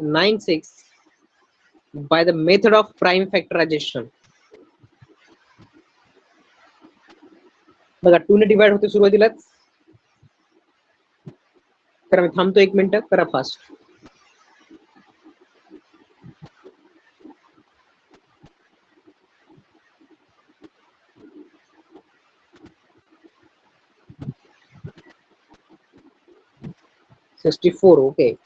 96 by the method of prime factorization. बघा 2 ने divide होते सुरुवातीलाच. तर मी थांबतो 1 मिनिट, करा fast. $64. Okay.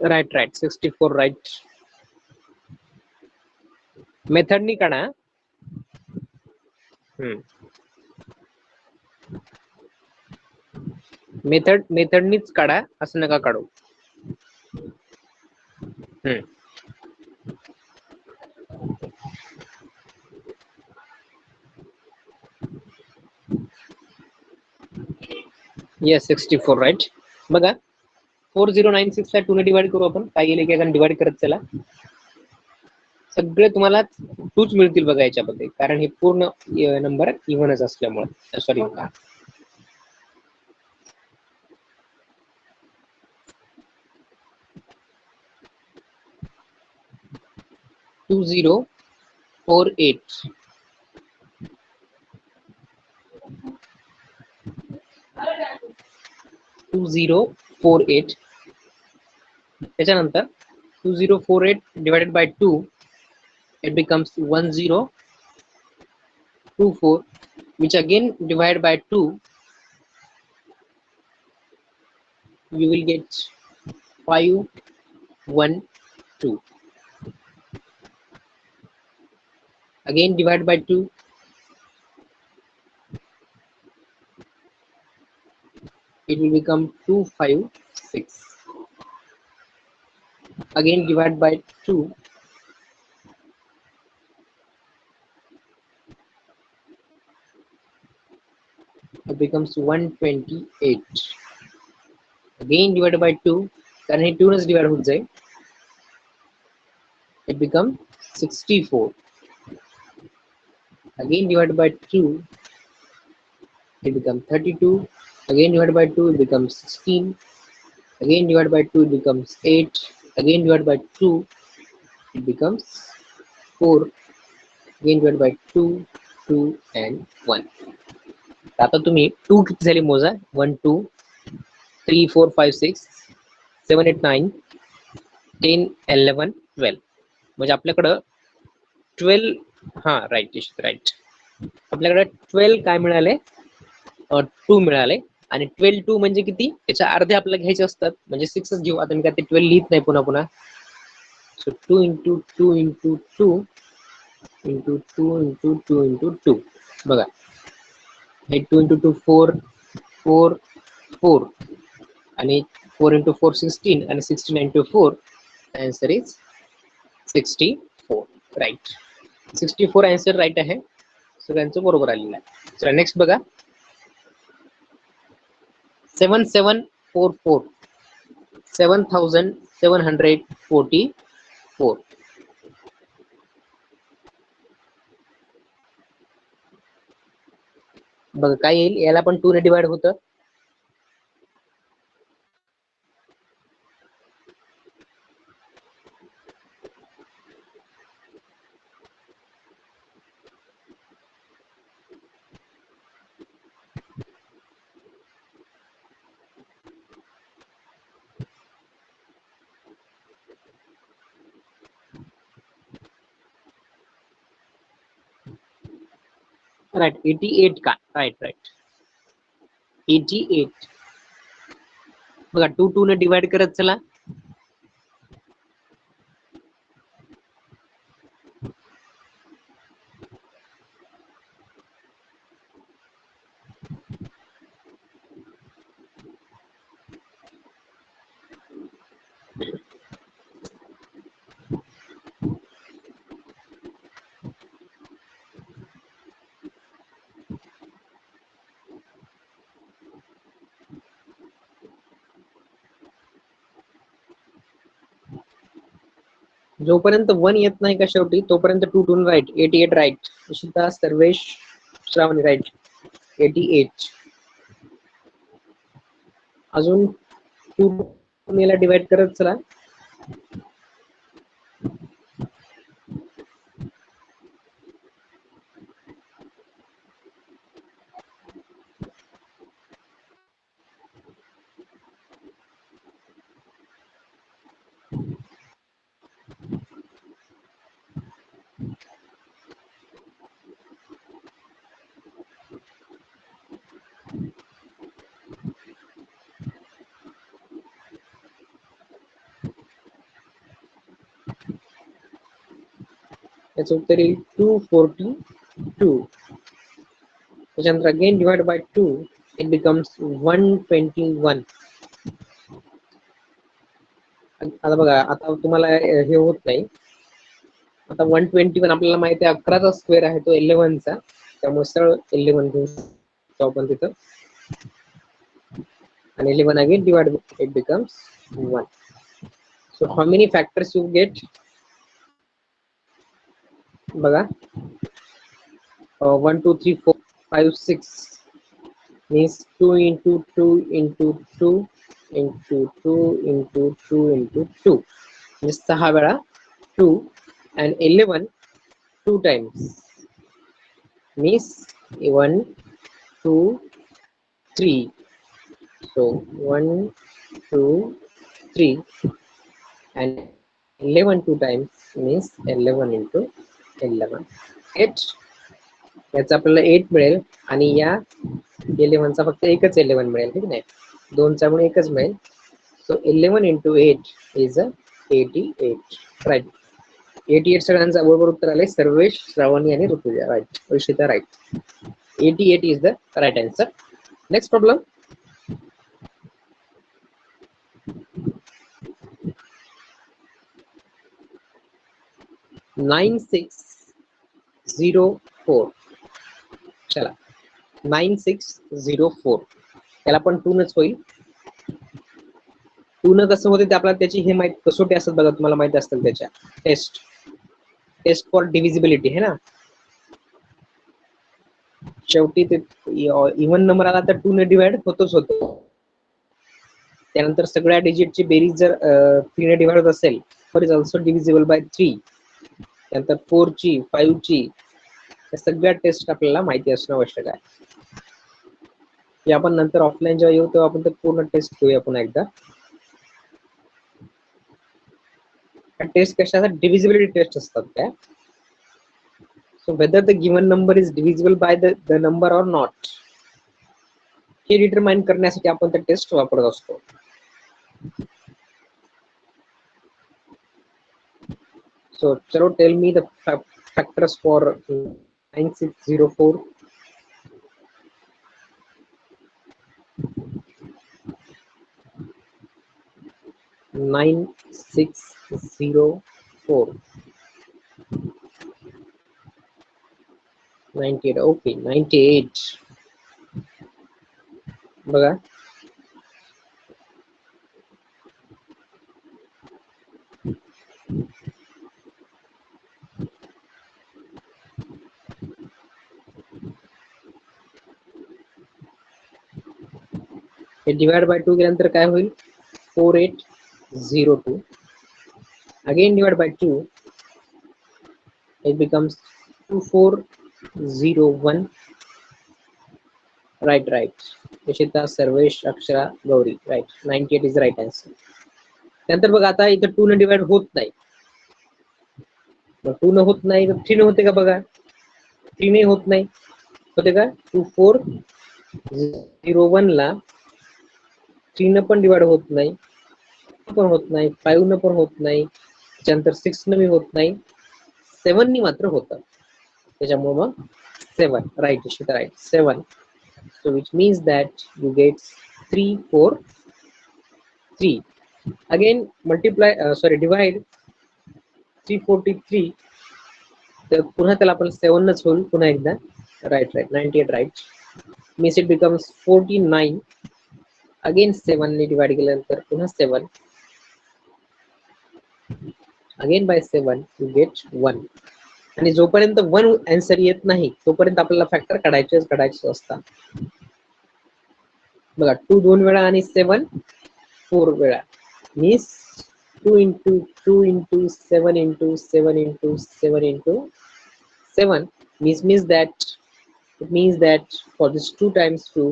Right. 64 right. Method नी काढा. मेथड नीच काढा, असं नका काढू. Yes, 64 right. बघा 4096 ला 2 ने डिवाइड करू आपण. काय गेले की डिवाइड करत चला. सगळे तुम्हाला 2च मिळतील बघा याच्यामध्ये, कारण हे पूर्ण नंबर इव्हनच असल्यामुळे. सॉरी, 2048. 2048. त्याच्यानंतर 2048 divided by 2, it becomes 1024, which again divided by 2, you will get 512. Again divide by 2, it will become 256. Again divide by 2, it becomes 128. Again divided by 2, कारण हे 2 नच डिवाइड होत जाईल. It becomes 64. Again divided by 2, it becomes 32. Again divided by 2, it becomes 16. Again divided by 2, it becomes 8. Again divided by 2, it becomes 4. Again divided by 2, 2 and 1. आता तुम्ही 2 किती झाली मोजा. 1 2 3 4 5 6 7 8 9 10 11 12. म्हणजे आपल्याकडं 12. हा राईट राईट. आपल्याकडे 12 काय मिळाले, 2 मिळाले. आणि 12 2 म्हणजे किती, त्याच्या अर्धे आपल्याला घ्यायचे असतात, म्हणजे 6च घेऊ. आता मी काय ते 12 लिहित नाही पुन्हा. सो 2 into 2 into 2 into 2 into 2 into 2. बघा हे 2 into 2 4 4 4 आणि 4 into 4 16 आणि 16 into 4. Answer is 64. Right. 64 answer right आहे. सगळ्यांचं बरोबर आलेलं आहे. चला नेक्स्ट बघा. 7744. 7744. बघा काय येईल. याला पण 2 ने डिवाइड होतं. राईट 88 का. राईट 88. बघा 2 2 ने डिवाइड करत चला. जोपर्यंत 1 येत नाही का शेवटी तोपर्यंत 2 2 right 88 right Ishita Sarvesh Shravani right 88 अजून 2 ला डिवाइड करत चला याचं उत्तर येईल 242 त्याच्यानंतर again divide by 2 it becomes 121 आता बघा आता तुम्हाला हे होत नाही आता 121 आपल्याला माहिती आहे 11चा स्क्वेअर आहे तो 11 चा त्यामुळे सरळ 11 घेऊ आपण तिथं and 11 again divided it becomes 1 so how many factors you get baga 1 2 3 4 5 6 means 2 into 2 into 2 into 2 into 2 into 2 means 6 वेळा 2 and 11 2 times means 1 2 3 so 1 2 3 and 11 2 times means 11 into 11 8 याचा आपल्याला 8 मिळेल आणि या 11 चा फक्त एकच 11 मिळेल ठीक आहे 2 चा पण एकच मिळेल so 11 into 8 is a 88 right 88 सगळ्यांचा बरोबर उत्तर आले सर्वेश श्रावणी आणि Rutuja right Rushita right 88 is the right answer next problem 9604 चला 9604 त्याला पण 2 नच होईल 2 न कसं होते ते आपल्याला त्याची हे माहित कसोटी असतात बघा तुम्हाला माहिती असतील त्याच्या टेस्ट फॉर डिव्हिजिबिलिटी है ना शेवटी ते इव्हन नंबर आला तर 2 ने डिवाइड होतोच होतो त्यानंतर सगळ्या डिजिटची बेरीज जर 3 ने डिवाइड होत असेल तर इज ऑल्सो डिव्हिजिबल बाय 3 त्यानंतर 4 ची 5 ची या सगळ्या टेस्ट आपल्याला माहिती असणं आवश्यक आहे की आपण नंतर ऑफलाईन जेव्हा येऊ तेव्हा आपण ते पूर्ण टेस्ट घेऊया पुन्हा एकदा टेस्ट कशा डिव्हिजिबिलिटी टेस्ट असतात त्या so whether the given number is divisible by the number or not हे डिटरमाइन करण्यासाठी आपण ते टेस्ट वापरत असतो सो चलो tell me the factors for 9604 9604 98 okay 98 बघा हे डिवाइड बाय 2 केल्यानंतर काय होईल 4802 again divide by 2 it becomes 2401 right Ishita Sarvesh Akshara Gauri right 98 is the right answer त्यानंतर बघा आता इथं 2 ने डिवाइड होत नाही मग 2 ने होत नाही तर 3 ने होते का बघा 3 ने होत नाही होते का 2401 ला 3 ने पण डिवाइड होत नाही पण होत नाही 5 ने पण होत नाही त्यानंतर 6 ने भी होत नाही 7 ने मात्र होतं त्याच्यामुळे मग 7 right Ishita right 7 so which means that you get 343 again multiply divide 343 तर पुन्हा त्याला आपण 7 नच होईल पुन्हा एकदा right 98 right means it becomes 49 again 7 ने डिवाइड केल्यानंतर पुन्हा 7 अगेन बाय 7 यू गेट 1. आणि जोपर्यंत 1 आन्सर येत नाही तोपर्यंत आपल्याला फॅक्टर काढायचे असतात. बघा 2 2 वेळा आणि 7 4 वेळा means 2 into 2 into 7 into 7 into 7 into 7 means that it means that for this 2 times 2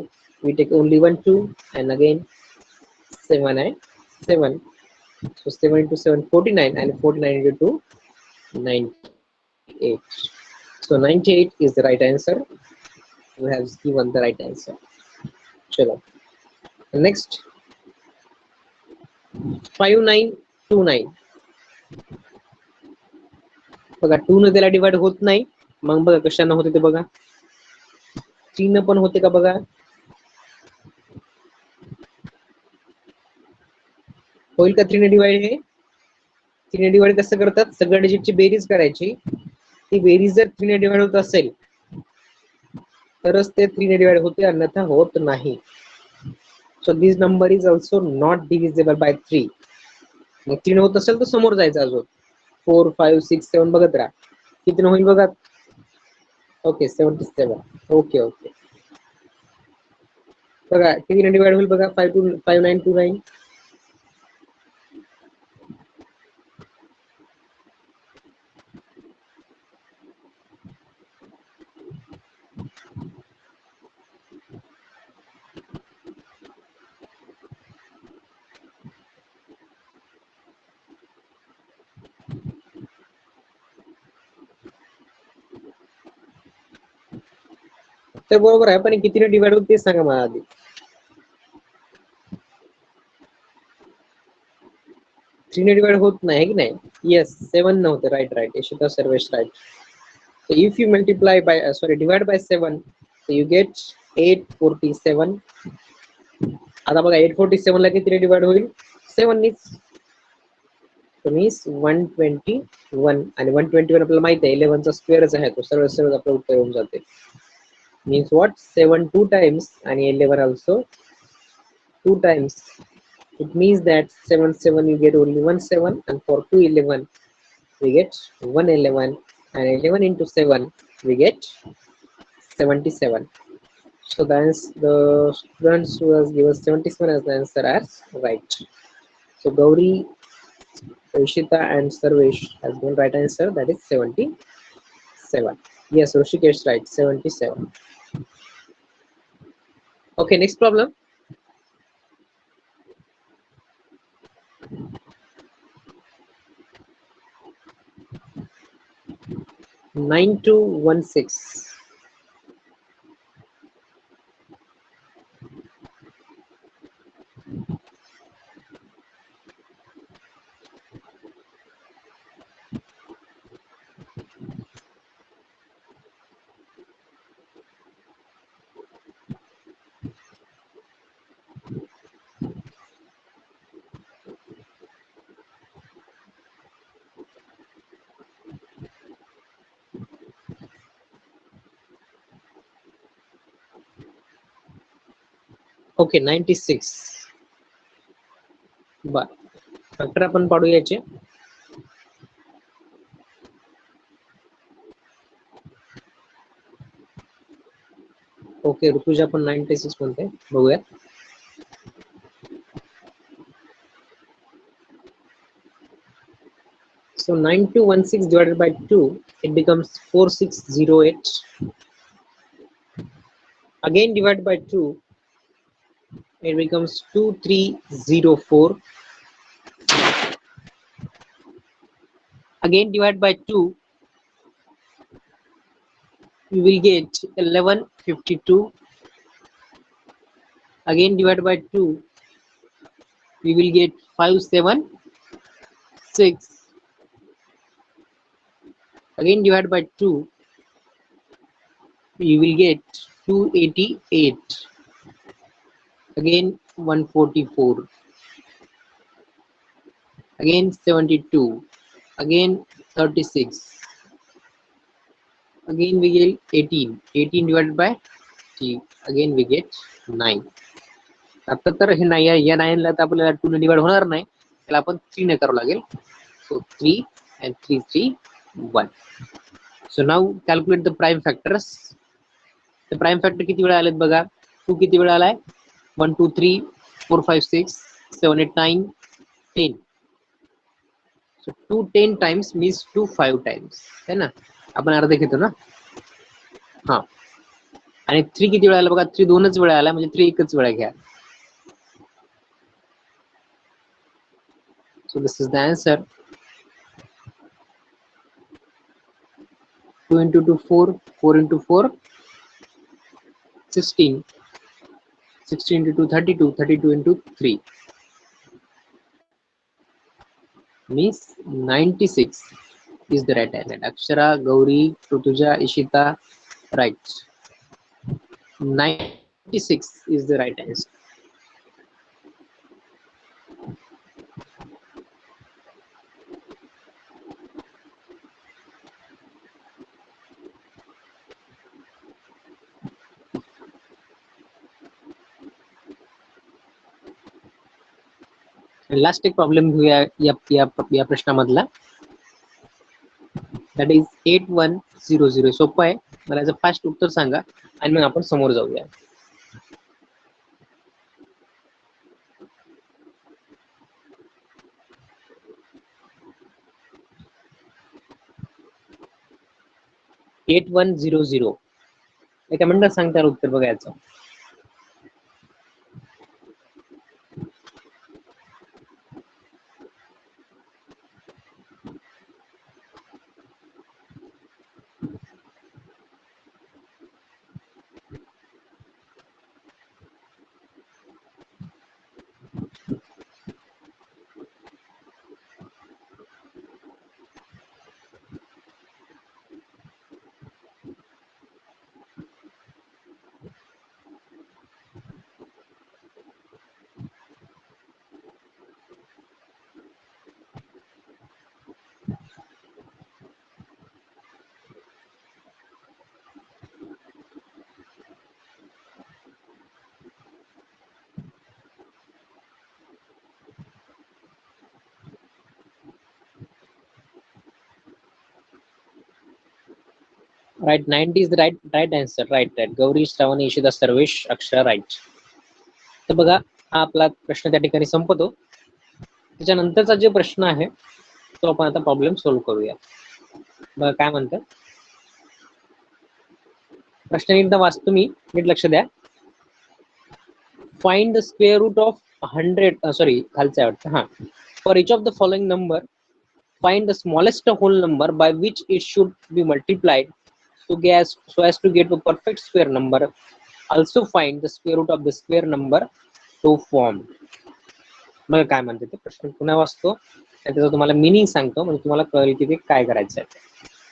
we take only 1 2 and again 7 and 7. So 7 into 7 49 and 49 into 2 98. So 98 is the right answer. You have given the right answer. Chalo. Next 5929. बघा 2 न त्याला divide होत नाही. मग बघा कशाने होते ते बघा. 3 न पण होते का बघा. होईल का 3 ने डिवाइड. हे 3 ने डिवाइड कसं करतात. सगळ्या डिजिटची बेरीज करायची. ती बेरीज जर 3 ने डिवाइड होत असेल तरच ते 3 ने डिवाइड होते, अन्यथा होत नाही. So this number is also not divisible by 3. मग 3 होत असेल तर समोर जायचं अजून 4 5 6 7 बघत राहा. किती होईल बघा. ओके 77. ओके ओके बघा किती डिवाइड होईल बघा. 5929. तर बरोबर आहे, पण कितीने डिवाइड होईल ते सांगा मला आधी. 3 ने डिवाइड होत नाही की नाही. येस 7 नव्हते. Right Yashita Sarvesh right. So if you multiply by divide by 7 so you get 847. आता बघा 847 ला किती डिवाइड होईल. 7 नीच. So means 121 आणि 121 आपल्याला माहिती आहे 11 चा स्क्वेअरच आहे, तो सर्व आपलं उत्तर येऊन जाते. Means what 7 2 times and 11 also 2 times. It means that 7 7 you get only 1 7 and for 2 11 we get 1 11 and 11 into 7 we get 77. So the students who has given 77 as the answer as right. So Gauri, Rishita and Sarvesh has given right answer, that is 77. Yes, Rishikesh right 77. Okay, next problem. Nine two one six. Okay 96. बर factor आपण पाडू याचे. Okay Rutuja पण 96 म्हणते, बघूया. So 9216 divided by 2 it becomes 4608. Again divide by 2 it becomes 2304. Again divide by 2 you will get 1152. Again divide by 2 we will get 576. Again divide by 2 you will get 288. Again 144. Again 72. Again 36. Again we get 18. 18 divided by 3. Again we get 9. आता तर हे नाही या 9 ला तर आपल्याला 2 ने divide होणार नाही, त्याला आपण 3 ने करावं लागेल. सो 3 and 3 3 1. So now calculate the prime factors. The prime factor किती वेळा आलेत बघा. 2 किती वेळा आलाय. 1 2 3 4 5 6 7 8 9 10. So 2 10 times means 2 5 times है ना. आपण अर्धे घेतो ना. हा आणि 3 किती वेळा आला बघा. 3 दोनच वेळा आला म्हणजे 3 एकच वेळा घ्या. So this is the answer. 2 into 2 4, 4 into 4 16, 16 into 2 32, 32 into 3 means 96 is the right answer. Akshara, Gauri, Rutuja, Ishita, right. 96 is the right answer. Last एक प्रॉब्लेम घेऊया या प्रश्नामधला. That is 8100. सोपं आहे. मला याचं फास्ट उत्तर सांगा आणि मग आपण समोर जाऊया. एट 8100 एका मिनिटात सांगता उत्तर बघा याचं. Right. 90 is the right answer. Right. Gauri, Shravani, Ishita, Sarvesh, Akshara, right. तर बघा हा आपला प्रश्न त्या ठिकाणी संपतो. त्याच्यानंतरचा जो प्रश्न आहे तो आपण आता प्रॉब्लेम सोल्व्ह करूया. बघा काय म्हणतात. प्रश्न एकदा वाचतो मी, नीट लक्ष द्या. Find the square root of 100 sorry खालचं आहे वाटतं. हा. For each of the following number find the smallest whole number by which it should be multiplied so as to get a perfect square number. Also find the square root of the square number so formed. मला काय म्हणते ते प्रश्न पुन्हा वाचतो, त्याचं तुम्हाला meaning सांगतो म्हणजे तुम्हाला कळेल की ते काय करायचं आहे.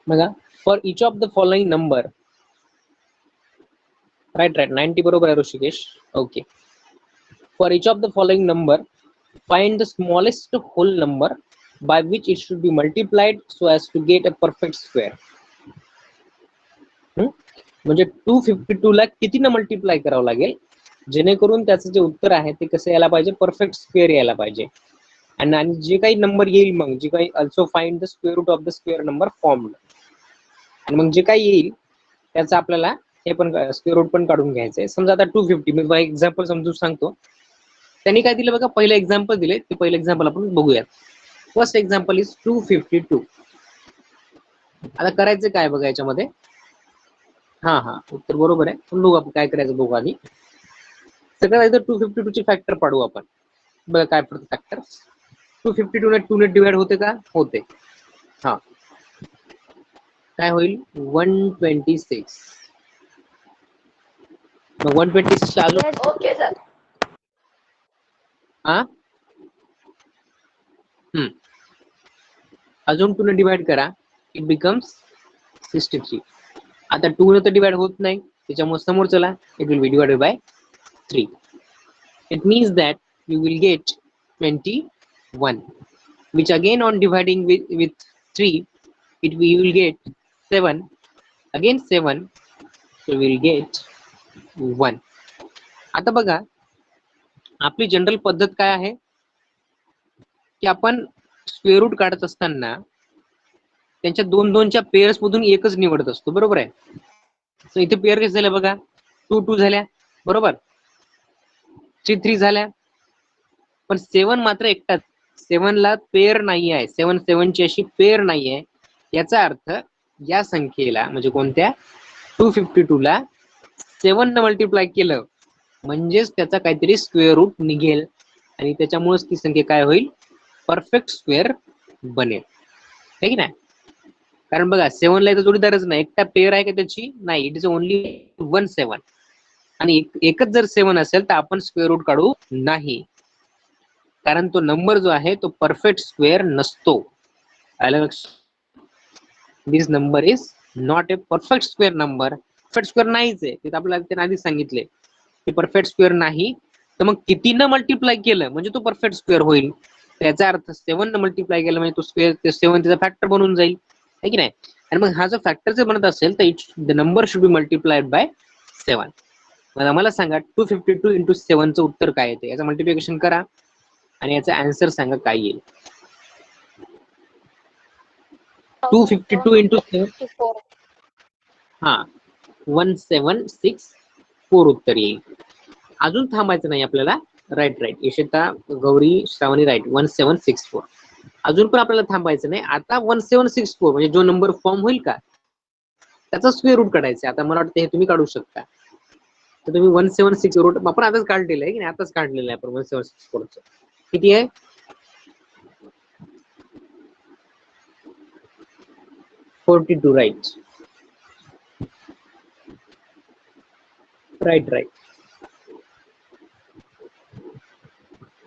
बघा for each of the following number. Right 90 बरोबर आहे Rishikesh. Okay. For each of the following number find the smallest whole number by which it should be multiplied so as to get a perfect square. म्हणजे 252 ला कितीनं multiply करावं लागेल जेणेकरून त्याचं जे उत्तर आहे ते कसं यायला पाहिजे, परफेक्ट स्क्वेअर यायला पाहिजे. आणि जे काही नंबर येईल मग जे काही also find the square root of the square number formed. आणि मग जे काही येईल त्याचं आपल्याला हे पण स्क्वेअर रूट पण काढून घ्यायचंय. समजा आता 250 मी तुम्हाला एक्झाम्पल समजून सांगतो. त्यांनी काय दिलं बघा, पहिलं एक्झाम्पल दिले ते पहिलं एक्झाम्पल आपण बघूयात. First example is 252. आता करायचं काय बघा याच्यामध्ये. हा उत्तर बरोबर आहे, पण बघू आपण काय करायचं बघू आधी. सगळ्यात 252 चे फॅक्टर पाडू आपण. बघा काय पडतं फॅक्टर. 252 ने 2 ने डिवाइड होते का, होते. हा काय होईल 126. मग 126 ला अजून ओके सर. हा अजून 2 ने डिवाइड करा, इट बिकम्स 63. आता 2 ने तर डिवाइड होत नाही, त्याच्यामुळे समोर चला, it will be divided by 3. It means that you will get 21, which again on dividing with 3, you will get 7, again 7, so we will get 1. आता बघा, आपली जनरल पद्धत काय आहे की आपण स्क्वेअर रूट काढत असताना त्यांच्या 2-2च्या पेअर्स मधून एकच निवडत असतो, बरोबर आहे. सो इथे पेअर कसे झाले बघा, 2-2 झाल्या, बरोबर, 3-3 झाल्या, पण 7 मात्र एकटाच. 7 ला पेअर नाही आहे, 7 ची अशी पेअर नाही आहे. याचा अर्थ या संख्येला म्हणजे कोणत्या 252 ला 7 न मल्टिप्लाय केलं म्हणजेच त्याचा काहीतरी स्क्वेअर रूट निघेल आणि त्याच्यामुळेच ती संख्या काय होईल, परफेक्ट स्क्वेअर बनेल, है की नाही. कारण बघा 7 ला इथं जोडीदारच नाही, एकटा पेअर आहे का त्याची, नाही, इट इज ओनली 1 7, आणि एकच जर 7 असेल तर आपण स्क्वेअर रूट काढू नाही, कारण तो नंबर जो आहे तो परफेक्ट स्क्वेअर नसतो. This number is not a perfect square number. Perfect square नाहीच आहे, ते आपल्याला त्यांनी आधीच सांगितले की परफेक्ट स्क्वेअर नाही. तर मग कितीनं मल्टिप्लाय केलं म्हणजे तो परफेक्ट स्क्वेअर होईल. त्याचा अर्थ 7 न मल्टिप्लाय केलं म्हणजे तो स्क्वेअर, ते 7 त्याचा फॅक्टर बनून जाईल, है की नाही. आणि मग हा जो फॅक्टर जर बनत असेल तर the number should be multiplied by 7. मग मला सांगा 252 इंटू 7 चं उत्तर काय येते, याचं मल्टिप्लिकेशन करा आणि याचा आन्सर सांगा काय येईल. 252 इंटू 7, हा 1764 उत्तर येईल. अजून थांबायचं नाही आपल्याला. Right, Yashata, Gauri, Shravani, right, 1764. अजून पण आपल्याला थांबायचं नाही. आता 1764 म्हणजे जो नंबर फॉर्म होईल का त्याचा स्क्वेअर रूट काढायचा. आता मला वाटतं हे तुम्ही काढू शकता. तर तुम्ही 176 रूट आपण आताच काढलेलं आहे की नाही, आताच काढलेलं आहे आपण 1764 चं. किती आहे, 42. राईट.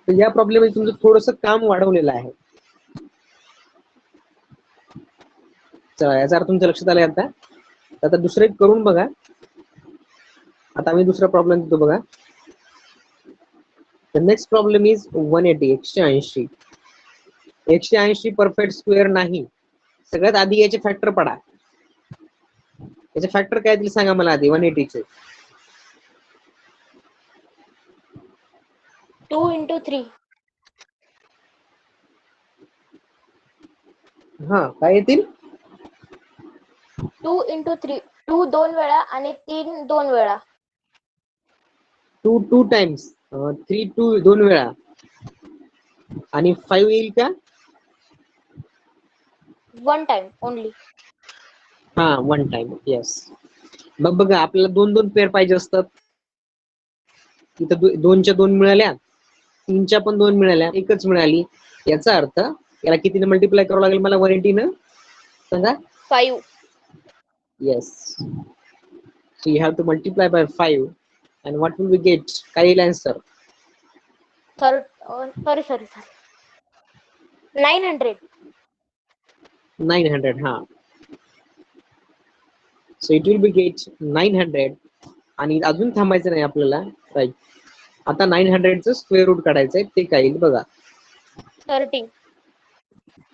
तर या प्रॉब्लेम मध्ये तुमचं थोडस काम वाढवलेलं आहे. चला, याचा अर्थ तुमच्या लक्षात आलाय. आता दुसरं एक करून बघा. आता आम्ही दुसरा प्रॉब्लेम देतो बघा. The next problem is 180, 180. 180 perfect square नाही. सगळ्यात आधी याचे फॅक्टर पडा. याचे फॅक्टर काय दिले सांगा मला आधी 180 चे. 2 into 3. हा, काय येतील, 2 into 3. 2 2 वेळा आणि 3 2 वेळा. 2 2 टाइम्स, 3 2 2 वेळा आणि 5 येईल का, 1 time only. हा 1 टाइम. येस. मग बघा आपल्याला 2 पेअर पाहिजे असतात. इथं 2च्या 2 मिळाल्या, 3च्या पण 2 मिळाल्या, एकच मिळाली. याचा अर्थ याला कितीने मल्टिप्लाय करावं लागेल मला 180 न सांगा. 5. Yes. So you have to multiply by 5 and what will we get? काय येईल आन्सर? Sorry. 900. 900. हा. So it will be get 900. आणि अजून थांबायचं नाही आपल्याला. राईट. आता 900 चं स्क्वेअर रूट काढायचंय, ते काय येईल बघा. 30.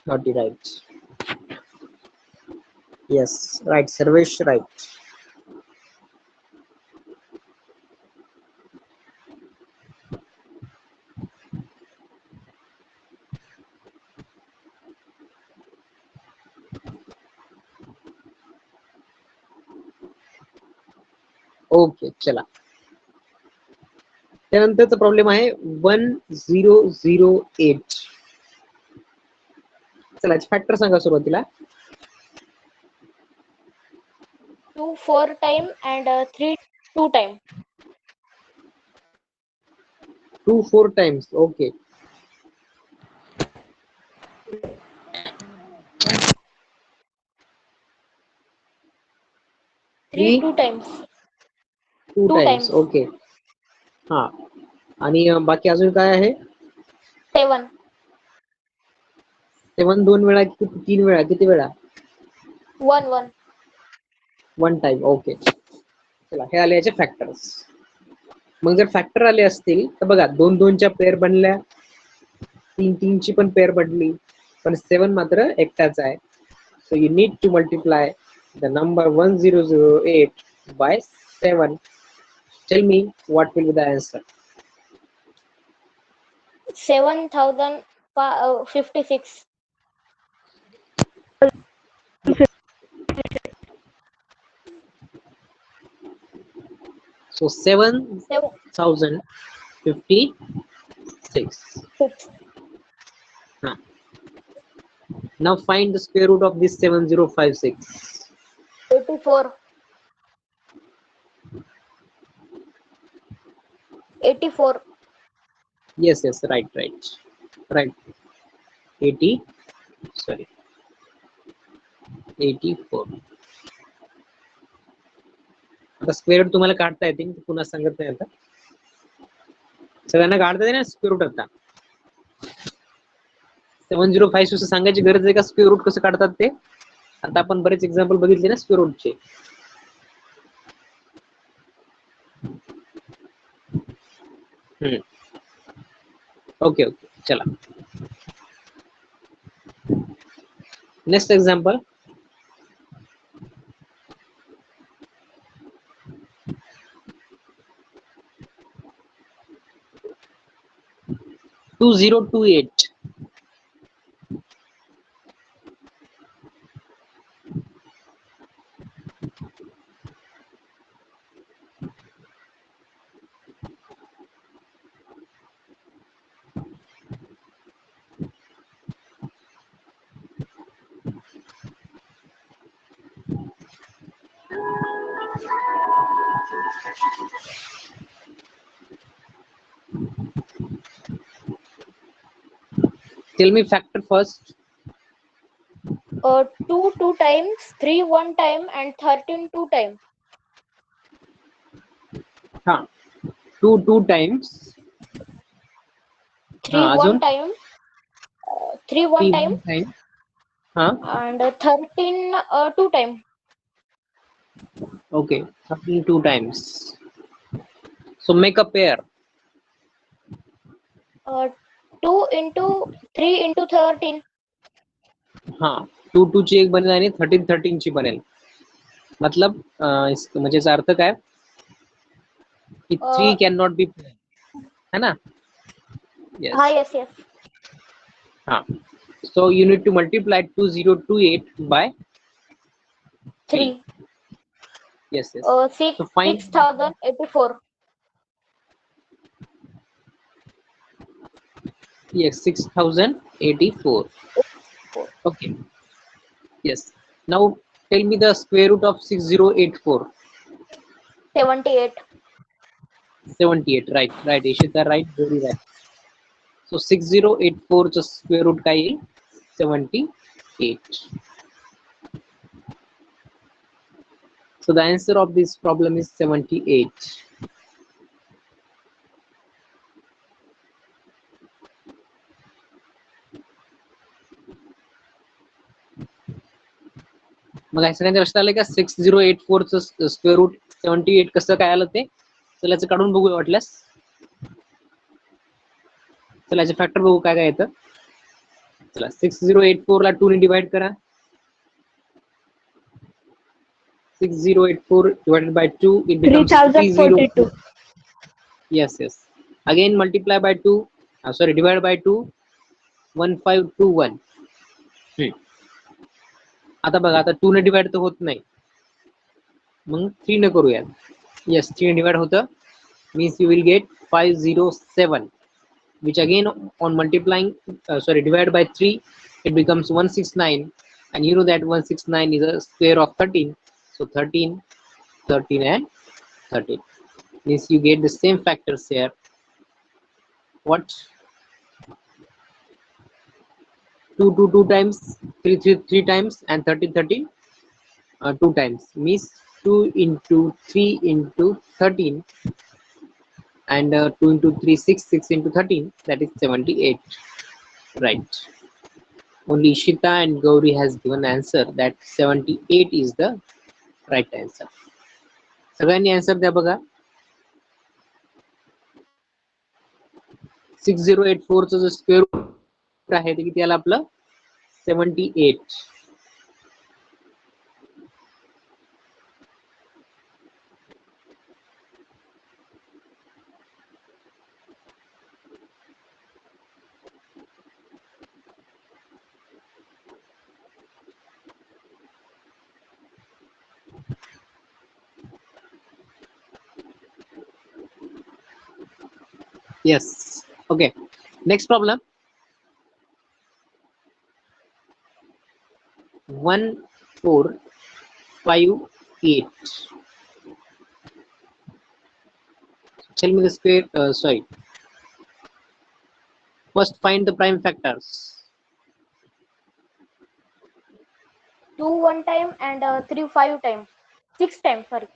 30. Right. Yes, right Sarvesh, right. Okay, चला. त्यानंतरचा प्रॉब्लेम आहे 1008. चला फॅक्टर सांगा सुरुवातीला. 2 4 time and 3 2 time. 2 4 times. Okay. 3 2 times. 2 2 times. times. Okay. हा. आणि बाकी अजून काय आहे? 7. 7 2 वेळा की 3 वेळा, किती वेळा? 1 1. 1 टाइम. ओके. चला, हे आले याचे फॅक्टर्स. मग जर फॅक्टर आले असतील तर बघा, 2 2 च्या पेअर बनल्या, 3 3 ची पण पेअर बनली, पण 7 मात्र एकटाच आहे. So you need to multiply the number 1008 by 7. Tell me what will be the answer. 7056. So 7056. 6. Now find the square root of this 7056. 84. 84. Yes, right. 84. आता स्क्वेअर रूट तुम्हाला काढता येते, पुन्हा सांगत नाही. आता सगळ्यांना काढता येते ना स्क्वेअर रूट. आता 7056 सांगायची गरज आहे का स्क्वेअर रूट कसं काढतात ते? आता आपण बरेच एक्झाम्पल बघितले ना स्क्वेअर रूटचे. ओके. चला, next example. Two 2028. Tell me factor first. 2 2 times, 3 1 time, and 13 2 time. हा, 2 2 times. 3 अजून 1 time. 3 1 time. हा. And 13 2 time. Okay, 13 2 times. So make a pair. 2 into 3 into 13. हा, 2 2 ची एक बनेल आणि 13 13 ची बनेल. मतलब म्हणजे याचा अर्थ काय की 3 कॅन नॉट बी, है ना? Yes. हा. So you need to multiply 2028 by 3. Yes. So find 6084. Yes, 6084. Okay. Yes. Now tell me the square root of 6084. 78. 78. Right. Ishita, right. Very right. So 6084 च square root काय येईल? 78. So the answer of this problem is 78. मग सगळ्यांच्या लक्षात आलं का 6084 च square root 78 कसं काय आलं ते? चला याचं काढून बघूया वाटल्यास. चला याचे फॅक्टर बघू काय येतं. चला 6084 ला 2 ने डिवाइड करा. 6084 divided by 2, it becomes 3042. Yes. Again multiply by 2. Divide by 2. 1521. आता बघा, आता 2 ने डिवाइड तर होत नाही, मग 3 ने करूया. Yes, 3 ने डिवाइड होतं, means you will get 507, which again on multiplying divide by 3, it becomes 169, and you know that 169 is a square of 13. So 13 and 13 means you get the same factors here. What? 2 2 2 times, 3 3 3 times, and 13 13 2 times, means 2 into 3 into 13, and 2 into 3 6, 6 into 13, that is 78. Right. Only Ishita and Gauri has given answer that 78 is the right answer. सगळ्यांनी answer द्या बघा. 6084 चं जो square root आहे ते किती आलं आपलं 78. Yes. Okay. Next problem. 1458. Tell me the square. Sorry. First, find the prime factors. 2 one time and 3 5 times. 6 times, sorry.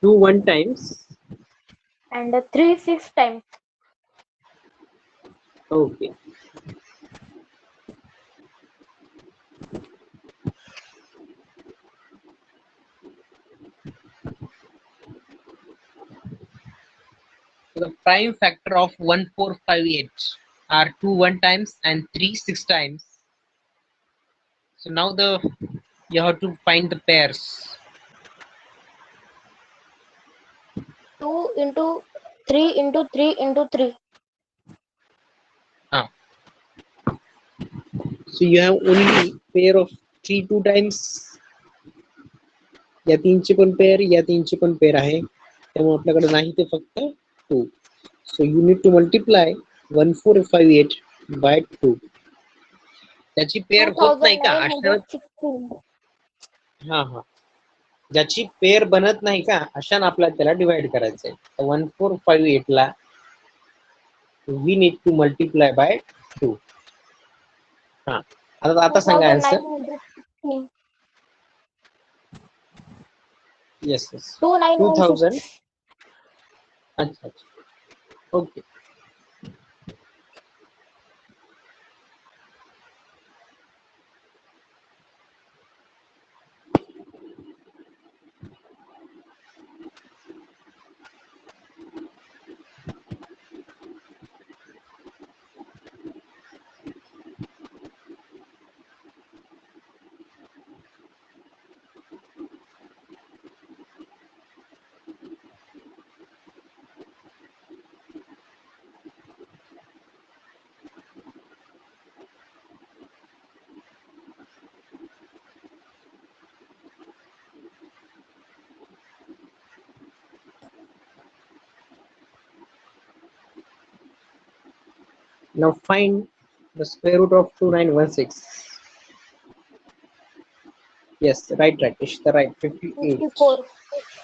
2 1 times. And 3 6 times. Okay. So the prime factor of 1458 are 2 1 times and 3 6 times. So now you have to find the pairs. 2 into 3 into 3 into 3. So you have only pair of 3 2 times. या 3 ची पण pair या 3 ची पण pair आहे त्यामुळे आपल्याकडे नाही ते फक्त 2. So you need to multiply 1458 by 2. त्याची पेअर होत नाही का अशा 2916. हा ज्याची पेअर बनत नाही का अशाने आपल्याला त्याला डिवाइड करायचंय. तर 1458 ला we need to multiply by 2. हा आता सांगा आन्सर. 2916. येस 2916. 2000. अच्छा okay. Now find the square root of 2916. Yes, right. Ishita, right. 58. 54.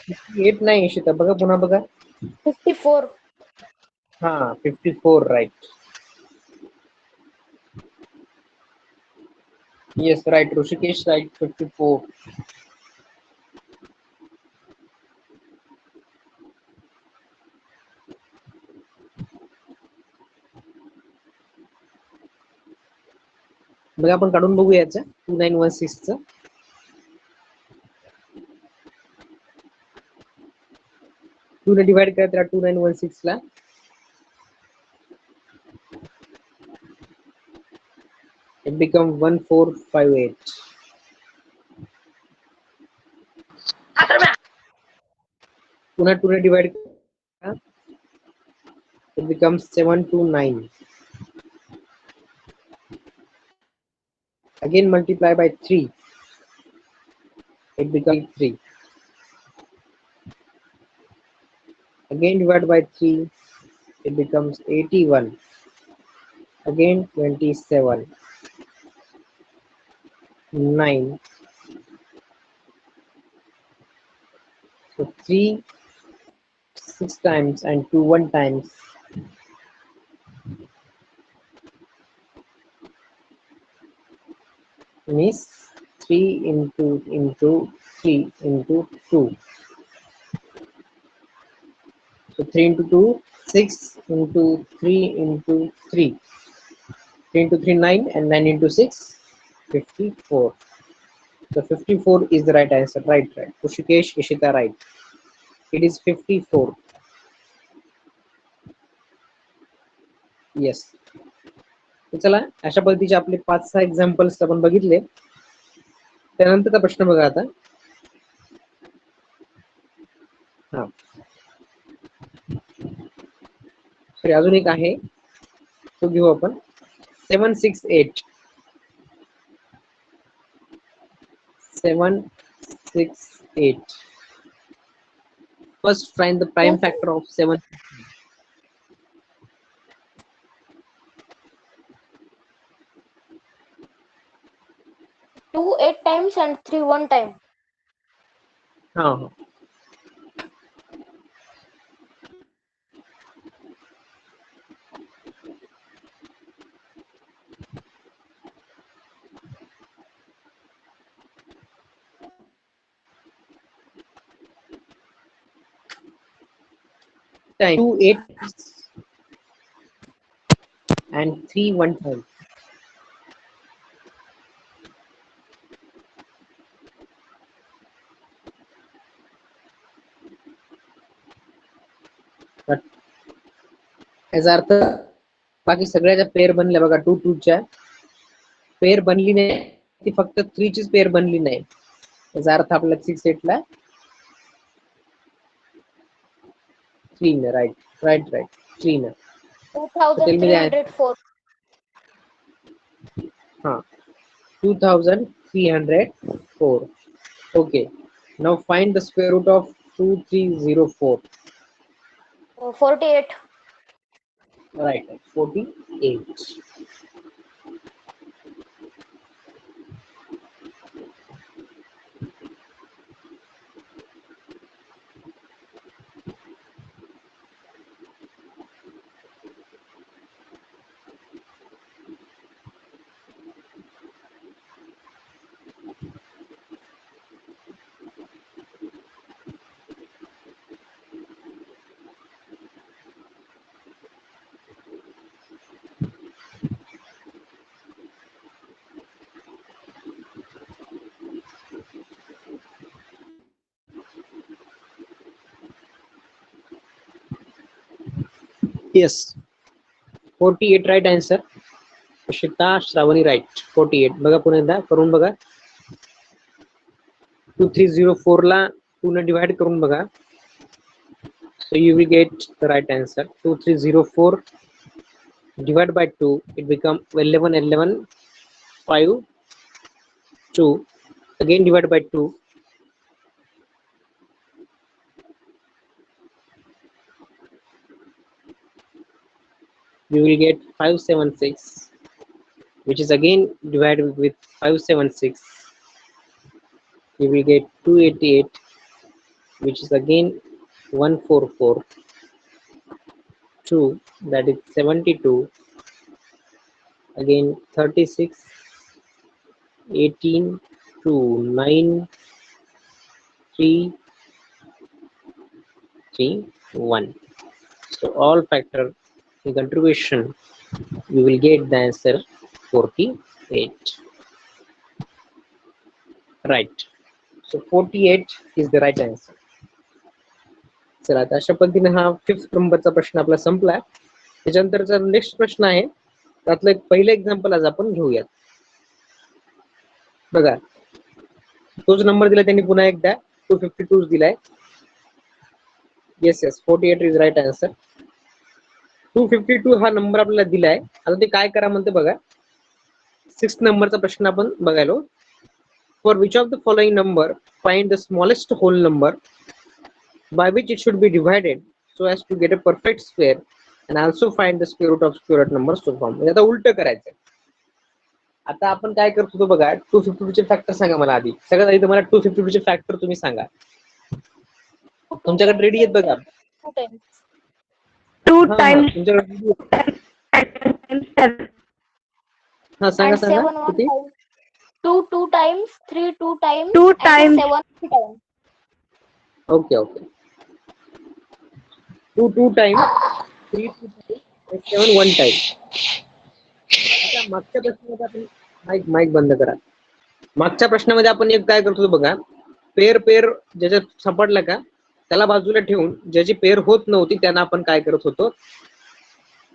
58 नाही इशिता बघा पुन्हा बघा. 54. हा 54 right. Yes, right. Rushikesh, right. 54. बघा आपण काढून बघू याचं 2916 चं. 2 ने डिवाइड करा त्याला 2916 ला. It become 1458. पुन्हा 2 ने डिवाइड करा. It becomes 729. Again multiply by 3. It becomes 3. Again divide by 3. It becomes 81. Again 27. 9. So 3 6 times and 2 1 times. Means 3 into 3 into 2. So 3 into 2, 6 into 3 into 3. 3 into 3, 9, and 9 into 6, 54. So 54 is the right answer. Right. Pushikesh, Ishita, right. It is 54. Yes. चला अशा पद्धतीचे आपले 5-6 examples आपण बघितले. त्यानंतरचा प्रश्न बघा आता. हा सॉरी अजून एक आहे तो घेऊ आपण. 768. 768. First find the prime factor of 7. 2 8 times and 3 1 time. हाँ. Time 2 8 and 3 1 time. But याचा अर्थ बाकी सगळ्याच्या पेअर बनल्या बघा. 2 2 च्या पेअर बनली नाही, ती फक्त 3 चीच पेअर बनली नाही. याचा अर्थ आपला 6 8 ला 3 ने. राइट 3 ने. 2304. हाँ 2304. Okay, now find the square root of 2304. 48. Right, 48. Yes, 48 right answer. Ishita, Shravani right. 48. बघा पुन्हा एकदा करून बघा. 2304 ला 2 ने डिवाइड करून बघा. So you will get the right answer. 2304 divided by 2, it become 11 11 5 2. Again divided by 2. You will get 576, which is again divided with 576. You will get 288, which is again 144. 2, that is 72. Again 36, 18, 2, 9, 3, 3, 1. So all factor in contribution, you will get the answer 48. Right. So 48 is the right answer. चला आता अशा पद्धतीने हा 5th नंबरचा प्रश्न आपला संपला. त्याच्यानंतरचा next प्रश्न आहे, त्यातलं एक पहिलं एक्झाम्पल आज आपण घेऊयात. बघा तोच नंबर दिला त्यांनी पुन्हा एकदा 252 दिलाय. Yes 48 is right answer. 252 हा नंबर आपल्याला दिलाय. आता ते काय करा म्हणते बघा. 6th नंबरचा प्रश्न आपण बघायलो. For which of the following number find the smallest whole number by which it should be divided so as to get a perfect square and also find the square root of square root numbers to form. म्हणजे आता उलट करायचं. आता आपण काय करतो बघा. 252 चे फॅक्टर सांगा मला आधी. सगळ्यात आधी तुम्हाला 252 चे फॅक्टर तुम्ही सांगा. तुमच्याकडे रेडी आहेत बघा. 2 times. 2 times तुमच्याकडे हा सांगा And सांगा 7 1 किती. time. 2 times, 3 2 times, 2 and times. 7 3 times. Okay, okay. 2 times, 3 times, and 7 one time. आता मागच्या प्रश्नामध्ये आपण माईक बंद करा. मागच्या प्रश्नामध्ये आपण एक काय करतो बघा, पेर ज्याच्यात सापडला का त्याला बाजूला ठेवून ज्याची पेर होत नव्हती त्यांना आपण काय करत होतो,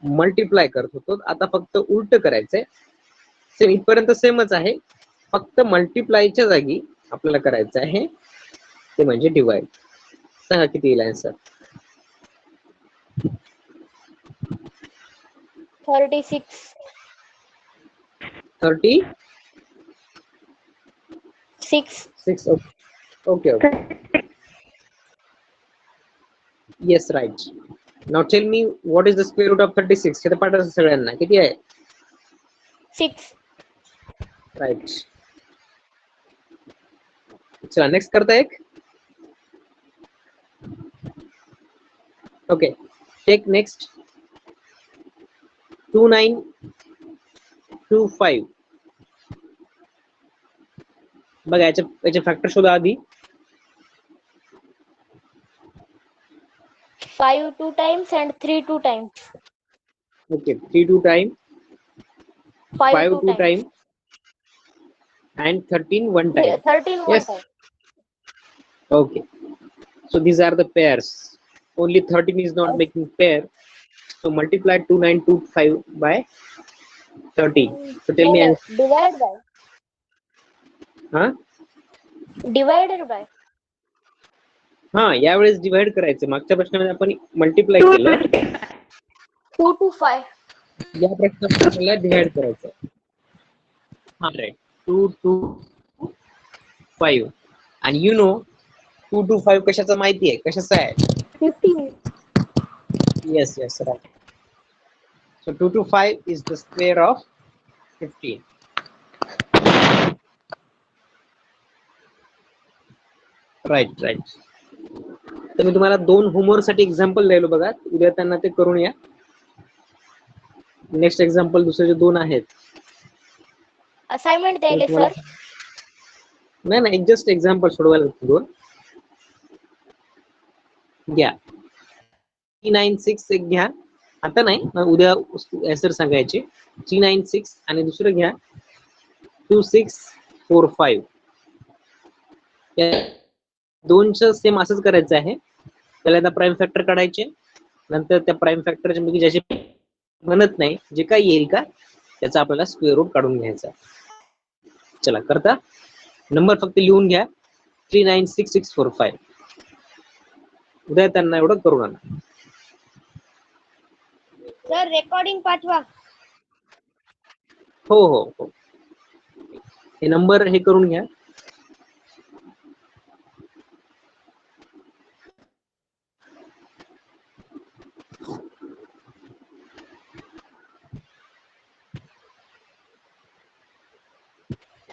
मल्टिप्लाय करत होतो. आता फक्त उलट करायचंय. सेम इथपर्यंत सेमच आहे, फक्त मल्टिप्लायच्या जागी आपल्याला करायचं आहे ते म्हणजे डिवाइड. सांगा किती येईल answer? 36. 36. 6. Okay. Yes, right. Now tell me what is the square root of 36? हे तर पाठाचं सगळ्यांना किती आहे? 6. राइट. चला नेक्स्ट करता एक. Okay, take next 2925. बघा याचे फॅक्टर शोधा आधी. 5 2 times and 3 2 times. Okay, 3 2 time, 5 2 2 time, and 13 one time. 13 one Yes. time. Okay, so these are the pairs. Only 13 is not making pair, so multiply 2925 by 13. So tell me answer. Divided by. Huh? Divided by. हा, यावेळेस divide करायचं. मागच्या प्रश्नामध्ये आपण multiply 2 केलं, 2 to 5. या प्रश्नात आपल्याला डिवाइड करायचं. हा राईट, 2 to 5. आणि यू नो 2 to 5 कशाचं माहिती आहे? कशाचं आहे? 15. Yes, right. So 2 to 5 is the square of 15. Right. तर मी तुम्हाला 2 होमवर्क साठी एक्झाम्पल द्यायलो बघा, उद्या त्यांना ते करून या. नेक्स्ट एक्झाम्पल दुसरे जे 2 आहेत. Assignment द्यायले सर. नाही, जस्ट एक्झाम्पल सोडवायला 2 घ्या. 396 एक घ्या, आता नाही, उद्या आन्सर सांगायचे. 396 आणि दुसरं घ्या 2645. या दोनचं सेम असंच करायचं आहे. पहिल्यांदा प्राइम फॅक्टर काढायचे, नंतर त्या प्राइम फॅक्टरच्या मध्ये ज्याचे म्हणत नाही जे काही येईल का त्याचा आपल्याला स्क्वेअर रूट काढून घ्यायचा. चला करता. नंबर फक्त लिहून घ्या 396645. उद्या त्यांना एवढं करून आणा. सर रेकॉर्डिंग पाठवा. हो. हे नंबर हे करून घ्या.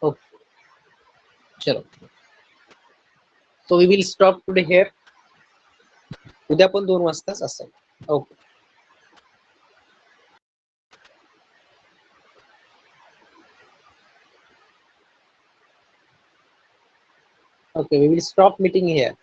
Okay. चलो. So we will stop today here. उद्या पण 2 वाजताच असेल. Okay. Okay, we will stop meeting here.